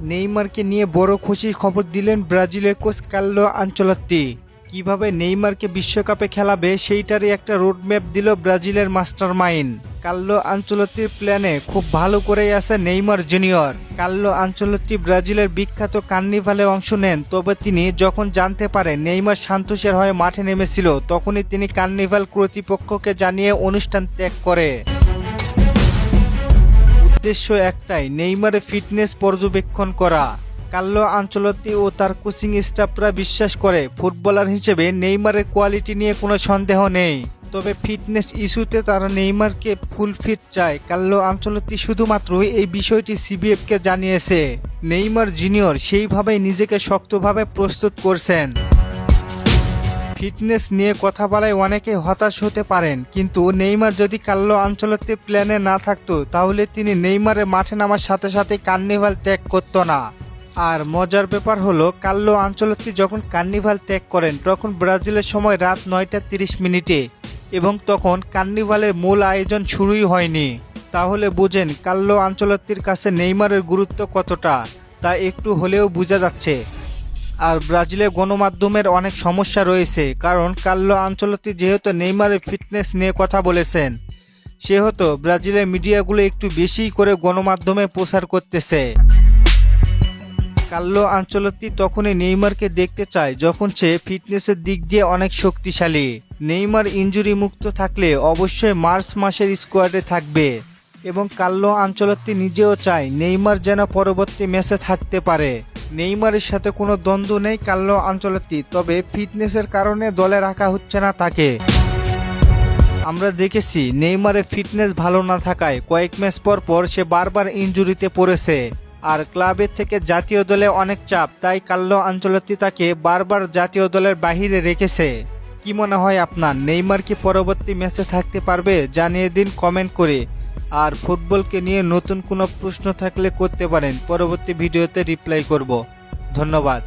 নেইমারকে নিয়ে বড় খুশির খবর দিলেন ব্রাজিলের কোচ কার্লো আনচেলত্তি। কিভাবে নেইমারকে বিশ্বকাপে খেলাবে সেইটারই একটা রোডম্যাপ দিল ব্রাজিলের মাস্টারমাইন্ড। কার্লো আনচেলত্তির প্ল্যানে খুব ভালো করেই আছে নেইমার জুনিয়র। কার্লো আনচেলত্তি ব্রাজিলের বিখ্যাত কার্নিভালে অংশ নেন, তবে তিনি যখন জানতে পারেন নেইমার সান্তোসের হয়ে মাঠে নেমেছিল তখনই তিনি কার্নিভাল কর্তৃপক্ষকে জানিয়ে অনুষ্ঠান ত্যাগ করে। উদ্দেশ্য একটাই, নেইমারের ফিটনেস পর্যবেক্ষণ করা। কার্লো আনচেলত্তি ও তার কোচিং স্টাফরা বিশ্বাস করে ফুটবলার হিসেবে নেইমারের কোয়ালিটি নিয়ে কোনো সন্দেহ নেই, তবে ফিটনেস ইস্যুতে তারা নেইমারকে ফুল ফিট চায়। কার্লো আনচেলত্তি শুধুমাত্র এই বিষয়টি সিবিএফকে জানিয়েছে। নেইমার জুনিয়র সেইভাবেই নিজেকে শক্তভাবে প্রস্তুত করছেন। ফিটনেস নিয়ে কথা বলায় অনেকে হতাশ হতে পারেন, কিন্তু নেইমার যদি কার্লো আনচেলত্তির প্ল্যানে না থাকতো তাহলে তিনি নেইমারের মাঠে নামার সাথে সাথে কার্নিভাল ত্যাগ করত না। আর মজার ব্যাপার হলো, কার্লো আনচেলত্তি যখন কার্নিভাল ত্যাগ করেন তখন ব্রাজিলের সময় রাত 9:30 এবং তখন কার্নিভালের মূল আয়োজন শুরুই হয়নি। তাহলে বুঝেন কার্লো আনচেলত্তির কাছে নেইমারের গুরুত্ব কতটা, তা একটু হলেও বোঝা যাচ্ছে। আর ব্রাজিলের গণমাধ্যমের অনেক সমস্যা রয়েছে, কারণ কার্লো আনচেলত্তি যেহেতু নেইমারের ফিটনেস নিয়ে কথা বলেছেন, সেহেতু ব্রাজিলের মিডিয়াগুলো একটু বেশি করে গণমাধ্যমে প্রচার করতেছে। কার্লো আনচেলত্তি তখনই নেইমারকে দেখতে চায় যখন সে ফিটনেসের দিক দিয়ে অনেক শক্তিশালী। নেইমার ইনজুরি মুক্ত থাকলে অবশ্যই মার্চ মাসের স্কোয়াডে থাকবে এবং কার্লো আনচেলত্তি নিজেও চায় নেইমার যেন পরবর্তী ম্যাচে থাকতে পারে। নেইমারের সাথে কোনো দ্বন্দ্ব নেই কার্লো আনচেলত্তি, তবে ফিটনেসের কারণে দলে রাখা হচ্ছে না তাকে। আমরা দেখেছি নেইমারের ফিটনেস ভালো না থাকায় কয়েক ম্যাচ পর সে বারবার ইনজুরিতে পড়েছে। আর ক্লাবের থেকে জাতীয় দলে অনেক চাপ, তাই কার্লো আনচেলত্তি তাকে বারবার জাতীয় দলের বাহিরে রেখেছে। কি মনে হয় আপনার, নেইমার কি পরবর্তী ম্যাচে থাকতে পারবে? জানিয়ে দিন কমেন্ট করে। আর ফুটবলকে নিয়ে নতুন কোনো প্রশ্ন থাকলে করতে পারেন, পরবর্তী ভিডিওতে রিপ্লাই করব। ধন্যবাদ।